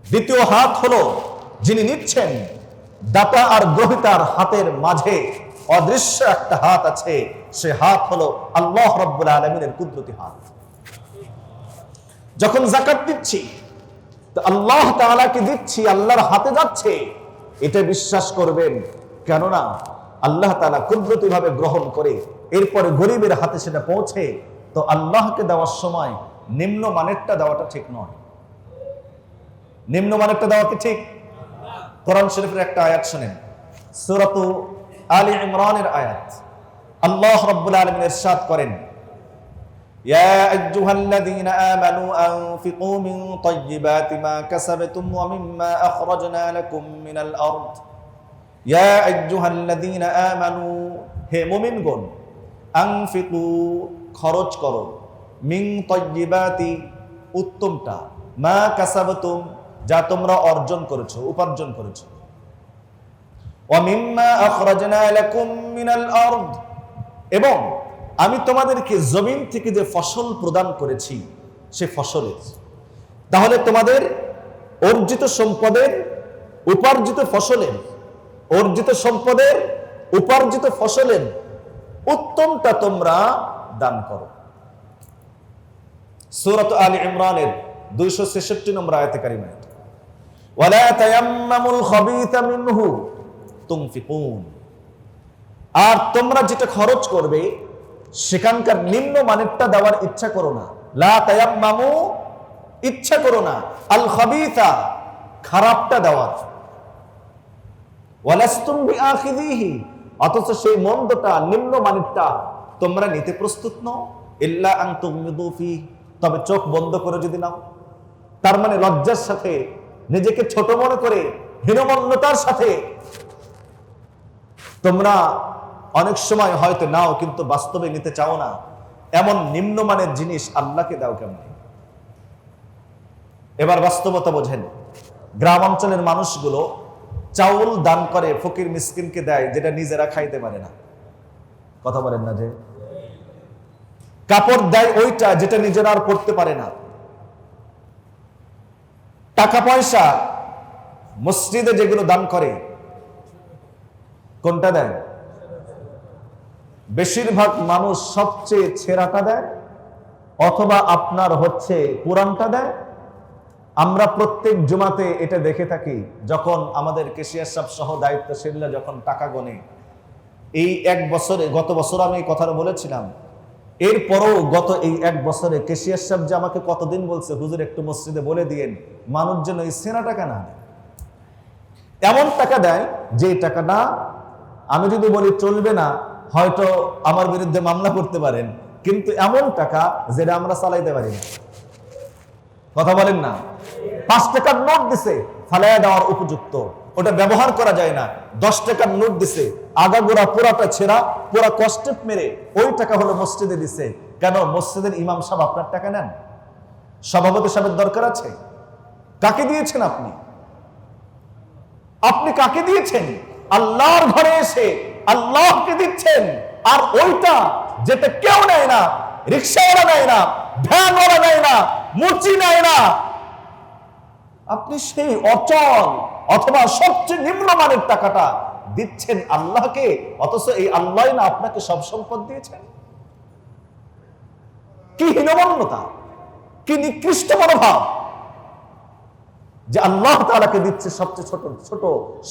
দ্বিতীয় হাত হলো যিনি নিচ্ছেন। দাতা আর গ্রহীতার হাতের মাঝে অদৃশ্য একটা হাত আছে, সে হাত হলো আল্লাহ রাব্বুল আলামিনের কুদরতি হাত। যখন যাকাত দিচ্ছি, তো আল্লাহ তাআলাকে দিচ্ছি, আল্লাহর হাতে যাচ্ছে, এটা বিশ্বাস করবেন। কেননা আল্লাহ তাআলা কুদরতিভাবে গ্রহণ করে এরপরে গরিবের হাতে সেটা পৌঁছে, তো আল্লাহকে দেওয়ার সময় নিম্নমানেরটা দেওয়াটা ঠিক নয়। নিম্নমানেরটা দেওয়া কি ঠিক? কোরআন শরীফের একটা আয়াত শুনেন, সূরা আলে ইমরানের আয়াত। আল্লাহ রাব্বুল আলামিন ইরশাদ করেন, ইয়া আইয়ুহাল্লাযীনা আমানু আনফিকু মিন তাইয়্যিবাতি মা কাসাবতুম ওয়া মিম্মা আখরাজনা লাকুম মিনাল আরদ। ইয়া আইয়ুহাল্লাযীনা আমানু, হে মুমিনগণ, আনফিকু, খরচ করো, মিন তাইয়্যিবাতি, উত্তমটা, মা কাসাবতুম, যা তোমরা অর্জন করেছো, উপার্জন করেছো, ওয়া মিম্মা আখরাজনা লাকুম মিনাল আরদ, এবং আমি তোমাদেরকে জমিন থেকে যে ফসল প্রদান করেছি সে ফসলের। তাহলে তোমাদের অর্জিত সম্পদের, উপার্জিত ফসলের, অর্জিত সম্পদের, উপার্জিত ফসলের উত্তমটা তোমরা দান করো। সূরা আলে ইমরানের 266 নম্বর আয়াতে কারিমা, ওয়ালা তায়াম্মামুল খাবিসা মিনহু তুনফিকুন, আর তোমরা যেটা খরচ করবে সেখানকার নিম্ন মানেরটা দেওয়ার ইচ্ছা করো না। লা তায়াম্মামু, ইচ্ছা করো না, আল খাবিসা, খারাপটা দেওয়ার। ওয়ালাস্তুম বিআখিযিহি, অথচ সেই মন্দটা, নিম্ন মানেরটা তোমরা নিতে প্রস্তুত নও। ইল্লা আন তুগমিদু ফি, তবে চোখ বন্ধ করে যদি নাও। তার মানে লজ্জার সাথে, নিজেকে ছোট মনে করে, হীনমন্যতার সাথে তোমরা অনেক সময় হয়তো নাও, কিন্তু বাস্তবে নিতে চাও না। এমন নিম্নমানের জিনিস আল্লাহকে দাও কেমন? এবার বাস্তবতা বোঝেন। গ্রাম অঞ্চলের মানুষগুলো চাউল দান করে, ফকির মিসকিনকে দেয়, যেটা নিজেরা খাইতে পারে না। কথা বলেন না? যে কাপড় দেয় ওইটা যেটা নিজেরা আর পড়তে পারে না। টাকা পয়সা মসজিদে যেগুলো দান করে, কোনটা দেয়? বেশিরভাগ মানুষ সবচেয়ে ছেঁড়াটা দেয়, অথবা আপনার হচ্ছে পুরানটা দেয়। আমরা প্রত্যেক জুমাতে এটা দেখে থাকি, যখন আমাদের ক্যাশিয়ার সাহেব সহ দায়িত্বশীলরা যখন টাকা গণে। এই এক বছরে, গত বছর আমি এই কথাটা বলেছিলাম, এরপরও গত এই এক বছরে ক্যাশিয়ার সাহেব যে আমাকে কতদিন বলছে, হুজুর একটু মসজিদে বলে দিয়েন মানুষ যেন এই ছেঁড়া টাকা না দেয়। এমন টাকা দেয় যে টাকাটা আমি যদি বলি চলবে না, হয়তো আমার বিরুদ্ধে মামলা করতে পারেন, কিন্তু এমন টাকা যেটা আমরা চালাইতে পারি না। কথা বলেন না? 5 টাকার নোট দিছে, ফালাইয়া দেওয়ার উপযুক্ত, ওটা ব্যবহার করা যায় না। 10 টাকার নোট দিছে, আগাগোড়া পুরাটা ছেঁড়া, পুরা কষ্টেপ মেরে ওই টাকা হলো মসজিদে দিছে। কেন? মসজিদের ইমাম সাহেব আপনার টাকা নেন? সভাপতি সাহেবের দরকার আছে? কাকে দিয়েছেন আপনি? আপনি কাকে দিয়েছেন? আল্লাহর ঘরে এসে আল্লাহকে দিচ্ছেন। আর ওইটা যেটা কেউ নেয় না, রিক্সাওয়ালা নেয় না, ভ্যানওয়ালা নেয় না, মুচি নেয় না, আপনি সেই অচল অথবা সবচেয়ে নিম্নমানের টাকাটা দিচ্ছেন আল্লাহকে, অথচ এই আল্লাহ না আপনাকে সব সম্পদ দিয়েছেন। কি হীনমন্যতা, কি নিকৃষ্ট মনোভাব যে আল্লাহ তাআলাকে দিচ্ছে সবচেয়ে ছোট ছোট,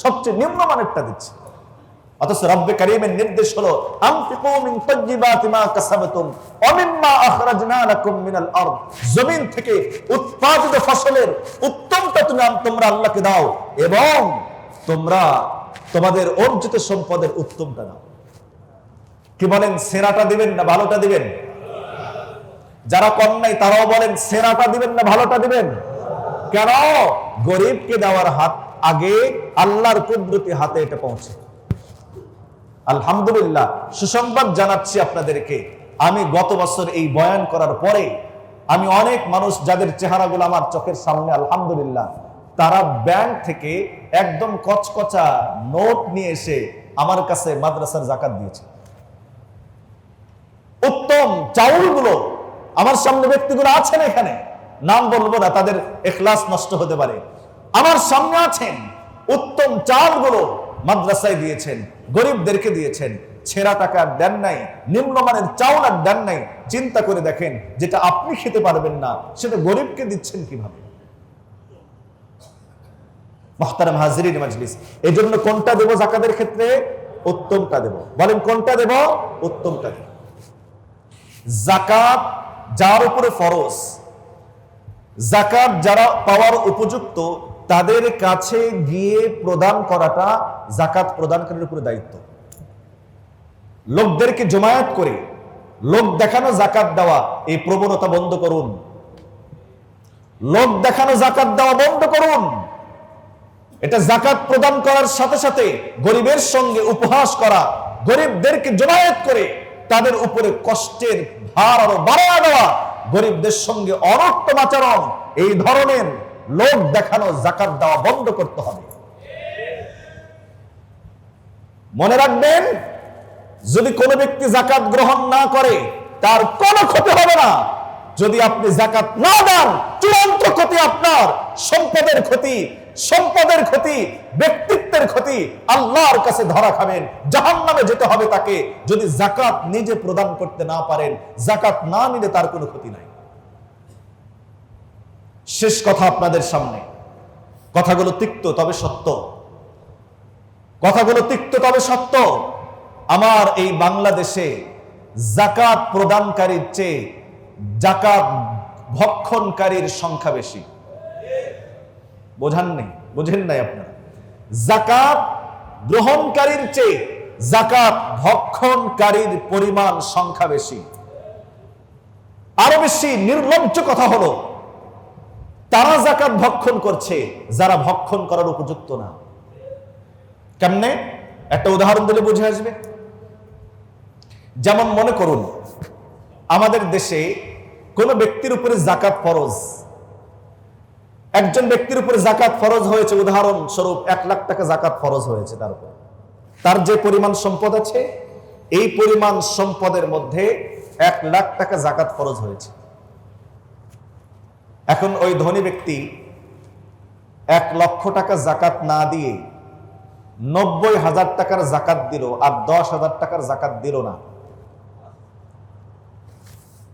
সবচেয়ে নিম্নমানেরটা দিচ্ছে। অথচ রব্বে কারীমের নির্দেশ হলো, আনফিকু মিন তাইয়্যিবাতি মা কাসাবতুম ওয়া মিম্মা আখরাজনা লাকুম মিনাল আরদ, জমিন থেকে উৎপাদিত ফসলের উত্তমটা তোমরা আল্লাহকে দাও, এবং তোমরা তোমাদের অর্জিত সম্পদের উত্তমটা দাও। কি বলেন? সেরাটা দিবেন না ভালোটা দিবেন? যারা কম নাই তারাও বলেন সেরাটা দিবেন না ভালোটা দিবেন? কেন? গরিবকে দেওয়ার হাত আগে আল্লাহর কুদরতি হাতে এটা পৌঁছে। আলহামদুলিল্লাহ, সুসংবাদ জানাচ্ছি আপনাদেরকে, আমি গত বছর এই বয়ান করার পরে আমি অনেক মানুষ যাদের চেহারাগুলো আমার চোখের সামনে, আলহামদুলিল্লাহ, তারা ব্যাংক থেকে একদম কচকচা নোট নিয়ে এসে আমার কাছে মাদ্রাসার যাকাত দিয়েছে। উত্তম চাউলগুলো আমার সামনে ব্যক্তিগুলো আছেন, এখানে নাম বলবো না, তাদের ইখলাস নষ্ট হতে পারে, আমার সামনে আছেন। উত্তম চালগুলো মাদ্রাসায় দিয়েছেন, গরিবদেরকে দিয়েছেন, ছেঁড়া টাকা দেন নাই, নিম্নমানের চাউল আর দেন নাই। চিন্তা করে দেখেন, যেটা আপনি খেতে পারবেন না সেটা গরিবকে দিচ্ছেন কিভাবে? মুহতারাম হাজিরিন মাজলিস, এই জন্য কোনটা দেব জাকাতের ক্ষেত্রে? উত্তমটা দেব। বলেন কোনটা দেব? উত্তমটা দেব। যাকাত যার উপরে ফরজ, যাকাত যারা পাওয়ার উপযুক্ত, তাদের কাছে গিয়ে প্রদান করাটা যাকাত প্রদানকারীর উপরে দায়িত্ব। লোকদেরকে জমায়েত করে লোক দেখানো যাকাত দেওয়া, এই প্রবণতা বন্ধ করুন। লোক দেখানো যাকাত দেওয়া বন্ধ করুন। এটা যাকাত প্রদান করার সাথে সাথে গরিবের সঙ্গে উপহাস করা, গরিবদেরকে জমায়েত করে তাদের উপরে কষ্টের ভার আরো বাড়ায় দেওয়া, গরিবদের সঙ্গে অনর্থ আচরণ, এই ধরনের লোক দেখানো যাকাত দেওয়া বন্ধ করতে হবে। মনে রাখবেন, যদি কোনো ব্যক্তি যাকাত গ্রহণ না করে তার কোনো ক্ষতি হবে না। যদি আপনি যাকাত না দেন, চূড়ান্ত ক্ষতি আপনার, সম্পদের ক্ষতি, সম্পদের ক্ষতি, ব্যক্তিত্বের ক্ষতি, আল্লাহর কাছে ধরা খাবেন, জাহান্নামে যেতে হবে তাকে। যদি যাকাত নিজে প্রদান করতে না পারেন, যাকাত না নিলে তার কোনো ক্ষতি নাই। শেষ কথা আপনাদের সামনে, কথাগুলো তিক্ত তবে সত্য, কথাগুলো তিক্ত তবে সত্য। আমার এই বাংলাদেশে যাকাত প্রদানকারীর চেয়ে যাকাত ভক্ষণকারীর সংখ্যা বেশি। বোঝেন নাই আপনারা? যাকাত গ্রহণকারীর চেয়ে যাকাত ভক্ষণকারীর পরিমাণ সংখ্যা বেশি। আরো বেশি নির্লজ্জ কথা হলো, তারা যাকাত ভক্ষণ করছে যারা ভক্ষণ করার উপযুক্ত না। কেমনে? একটা উদাহরণ দিলে বুঝে আসবে। যেমন মনে করুন, আমাদের দেশে কোন ব্যক্তির উপরে যাকাত ফরজ, একজন ব্যক্তির উপরে যাকাত ফরজ হয়েছে, উদাহরণ স্বরূপ 1 লাখ টাকা যাকাত ফরজ হয়েছে তার উপর। তার যে পরিমাণ সম্পদ আছে, এই পরিমাণ সম্পদের মধ্যে 1 লাখ টাকা যাকাত ফরজ হয়েছে। এখন ওই ধনী ব্যক্তি 1 লক্ষ টাকা যাকাত না দিয়ে 90,000 টাকার যাকাত দিল, আর 10,000 টাকার যাকাত দিল না।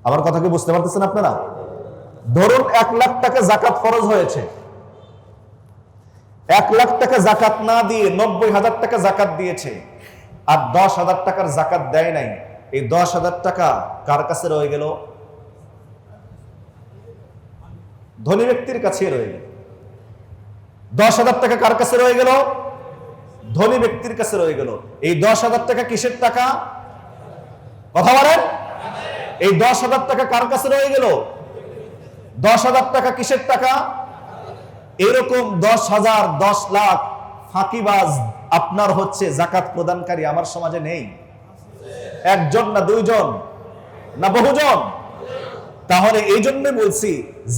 আমার কথা কি বুঝতে পারতেছেন আপনারা? ধরুন 1 লাখ টাকা যাকাত ফরজ হয়েছে, 1 লাখ টাকা যাকাত না দিয়ে 90,000 টাকা যাকাত দিয়েছে, আর 10,000 টাকার যাকাত দেয় নাই। এই 10,000 টাকা কার কাছে রয়ে গেল? ধনী ব্যক্তির কাছে রয়ে গেল। 10,000 টাকা কার কাছে রয়ে গেল? ধনী ব্যক্তির কাছে রয়ে গেল। এই 10,000 টাকা কিসের টাকা? কথা বলেন। এই 10,000 টাকা কার কাছে রয়ে গেল? 10,000 টাকা কিসের টাকা? এরকম 10,000, 10 লাখ ফাঁকিবাজ আপনার হচ্ছে যাকাত প্রদানকারী আমার সমাজে নেই? একজন না দুইজন না বহুজন? তাহলে এই জন্য বলছি,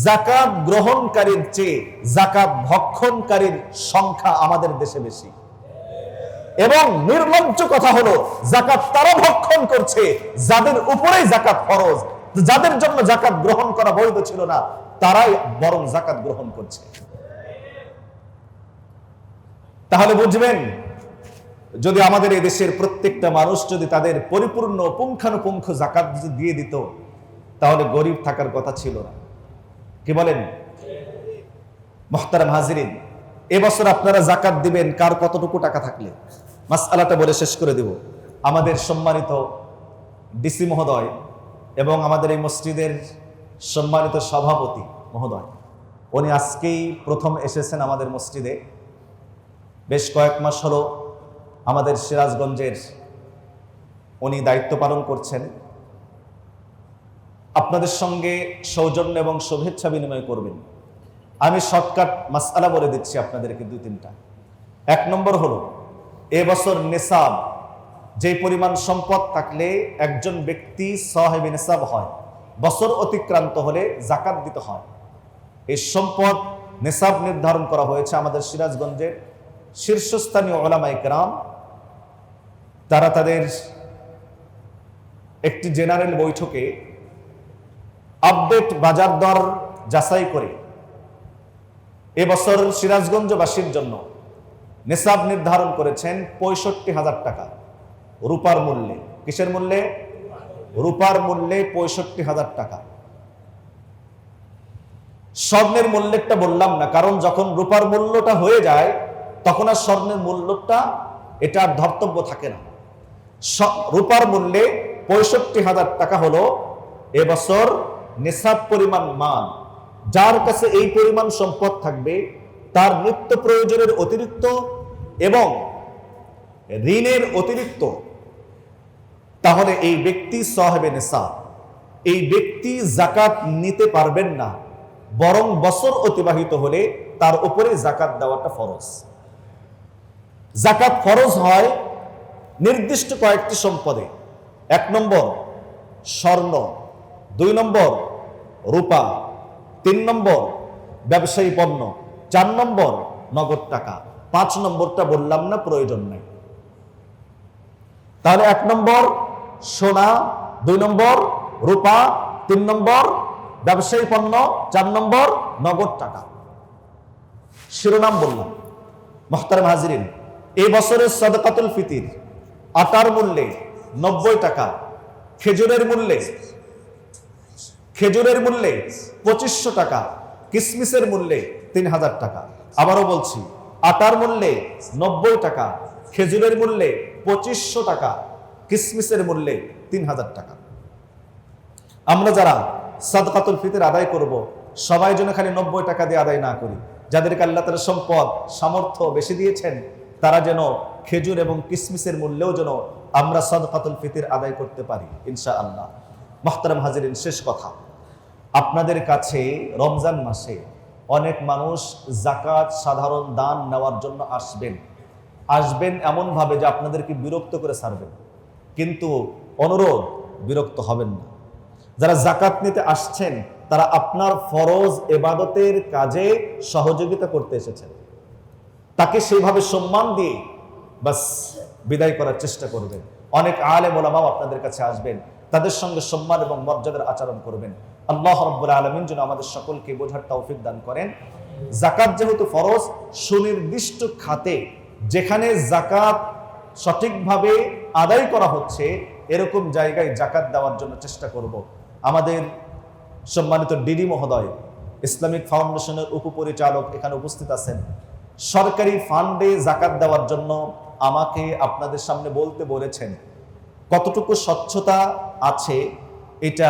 যাকাত গ্রহণকারীর চেয়ে যাকাত ভক্ষণকারীর সংখ্যা আমাদের দেশে বেশি। এবং নির্লজ্জ কথা হলো, যাকাত তারা ভক্ষণ করছে যাদের উপরেই যাকাত ফরজ, যাদের জন্য যাকাত গ্রহণ করা বৈধ ছিল না, তারাই বরং যাকাত গ্রহণ করছে। তাহলে বুঝবেন, যদি আমাদের এই দেশের প্রত্যেকটা মানুষ যদি তাদের পরিপূর্ণ পুঙ্খানুপুঙ্খ যাকাত দিয়ে দিত, তাহলে গরিব থাকার কথা ছিল না। কি বলেন মুহতারাম হাজিরিন? এবছর আপনারা যাকাত দিবেন কার কতটুকু টাকা থাকলে? মাসআলাটা বলে শেষ করে দেব। আমাদের সম্মানিত ডিসি মহোদয় এবং আমাদের এই মসজিদের সম্মানিত সভাপতি মহোদয়, উনি আজকেই প্রথম এসেছেন আমাদের মসজিদে। বেশ কয়েক মাস হলো আমাদের সিরাজগঞ্জের উনি দায়িত্ব পালন করছেন। আপনাদের সঙ্গে সৌজন্য এবং শুভেচ্ছা বিনিময় করবেন। আমি শর্টকাট মাসআলা বলে দিচ্ছি আপনাদেরকে 2-3টা। 1 নম্বর হলো, এবছর নিসাব, যে পরিমাণ সম্পদ থাকলে একজন ব্যক্তি সাহেবে নিসাব হয়, বছর অতিক্রান্ত হলে যাকাত দিতে হয়। এই সম্পদ নিসাব নির্ধারণ করা হয়েছে আমাদের সিরাজগঞ্জের শীর্ষস্থানীয় উলামায়ে কেরাম। তারা তাদের একটি জেনারেল বৈঠকে আপডেট বাজার দর যাচাই করে এবছর সিরাজগঞ্জবাসীর জন্য নিসাব নির্ধারণ করেছেন 65,000 টাকা রূপার মূল্যে। কিসের মূল্যে? রূপার মূল্যে 65,000 টাকা। স্বর্ণের মূল্যটা বললাম না, কারণ যখন রূপার মূল্যটা হয়ে যায় তখন আর স্বর্ণের মূল্যটা এটা আর ধর্তব্য থাকে না। রূপার মূল্যে ৬৫,০০০ টাকা হলো এবছর নিসাব পরিমাণ মান। যার কাছে এই পরিমাণ সম্পদ থাকবে, তার নিত্য প্রয়োজনের অতিরিক্ত এবং ঋণের অতিরিক্ত, তাহলে এই ব্যক্তি সাহেবে নিসাব, এই ব্যক্তি জাকাত নিতে পারবেন না, বরং বছর অতিবাহিত হলে তার উপরে জাকাত দেওয়াটা ফরজ। জাকাত ফরজ হয় নির্দিষ্ট কয়েকটি সম্পদে। ১ নম্বর স্বর্ণ, ২ নম্বর রূপা, ৩ নম্বর ব্যবসায়ী পণ্য, ৪ নম্বর নগদ টাকা, ৫ নম্বরটা বললাম না, প্রয়োজন নাই। তাহলে ১ নম্বর সোনা, ২ নম্বর রূপা, ৩ নম্বর ব্যবসায়ী পণ্য, ৪ নম্বর নগদ টাকা। শিরোনাম বললাম। মুহতারাম হাজিরিন, এই বছরের সাদকাতুল ফিতির আটার মূল্যে ৯০ টাকা, খেজুরের মূল্যে ২৫০০ টাকা, কিসমিসের মূল্যে ৩,০০০ টাকা। আবারও বলছি, আটার মূল্যে ৯০ টাকা, খেজুরের মূল্যে ২৫০০ টাকা, কিসমিসের মূল্যে ৩,০০০ টাকা। আমরা যারা সাদকাতুল ফিতর আদায় করব, সবাই যেন খালি ৯০ টাকা দিয়ে আদায় না করি। যাদেরকে আল্লাহ তাআলা সম্পদ সামর্থ্য বেশি দিয়েছেন, তারা যেন খেজুর এবং কিসমিসের মূল্যেও যেন আমরা সাদকাতুল ফিতর আদায় করতে পারি ইনশাআল্লাহ। মুহতারাম হাজিরিন, শেষ কথা, আপনাদের কাছে রমজান মাসে অনেক মানুষ জাকাত সাধারণ দান নেওয়ার জন্য আসবেন এমনভাবে যে আপনাদেরকে বিরক্ত করে ছাড়বেন, কিন্তু অনুরোধ, বিরক্ত হবেন না। যারা জাকাত নিতে আসছেন, তারা আপনার ফরজ ইবাদতের কাজে সহযোগিতা করতে এসেছেন, তাকে সেইভাবে সম্মান দিয়ে বাস বিদায় করার চেষ্টা করবেন। অনেক আলেম ওলামাও আপনাদের কাছে আসবেন, তাদের সঙ্গে সম্মান এবং মর্যাদার আচরণ করবেন। আল্লাহ রাব্বুল আলামিন যেন আমাদের সকলকে বোঝার তৌফিক দান করেন। জাকাত যেহেতু ফরজ, সুনির্দিষ্ট খাতে যেখানে জাকাত সঠিকভাবে আদায় করা হচ্ছে, এরকম জায়গায় জাকাত দেওয়ার জন্য চেষ্টা করব। আমাদের সম্মানিত ডিডি মহোদয়, ইসলামিক ফাউন্ডেশনের উপপরিচালক এখানে উপস্থিত আছেন। সরকারি ফান্ডে জাকাত দেওয়ার জন্য আমাকে আপনাদের সামনে বলতে বলেছেন। কতটুকু স্বচ্ছতা আছে এটা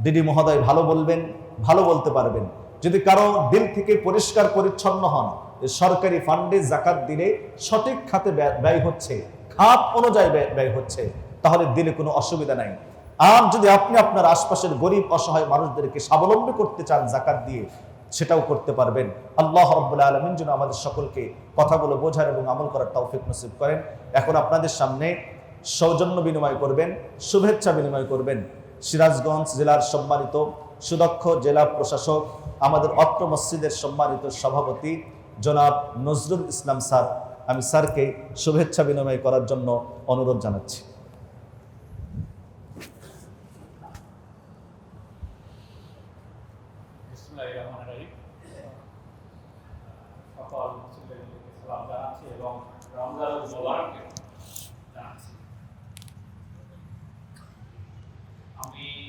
ডিডি মহোদয় ভালো বলবেন, ভালো বলতে পারবেন। যদি কারো দিল থেকে পরিষ্কার পরিচ্ছন্ন হন, সরকারি ফান্ডে জাকাত দিলে সঠিক খাতে ব্যয় হচ্ছে, খাত অনুযায়ী ব্যয় হচ্ছে, তাহলে দিলে কোনো অসুবিধা নাই। আর যদি আপনি আপনার আশপাশের গরিব অসহায় মানুষদেরকে স্বাবলম্বী করতে চান জাকাত দিয়ে, সেটাও করতে পারবেন। আল্লাহ রাব্বুল আলামিন যেন আমাদের সকলকে কথাগুলো বোঝার এবং আমল করার তৌফিক নসিব করেন। এখন আপনাদের সামনে সৌজন্য বিনিময় করবেন, শুভেচ্ছা বিনিময় করবেন সিরাজগঞ্জ জেলার সম্মানিত সুদক্ষ জেলা প্রশাসক, আমাদের অত্র মসজিদের সম্মানিত সভাপতি জনাব নজরুল ইসলাম স্যার। আমি স্যারকে শুভেচ্ছা বিনিময় করার জন্য অনুরোধ জানাচ্ছি। সকল মুসলিমদেরকে সালাম জানাচ্ছি এবং রমজানুল মুবারক জানাচ্ছি।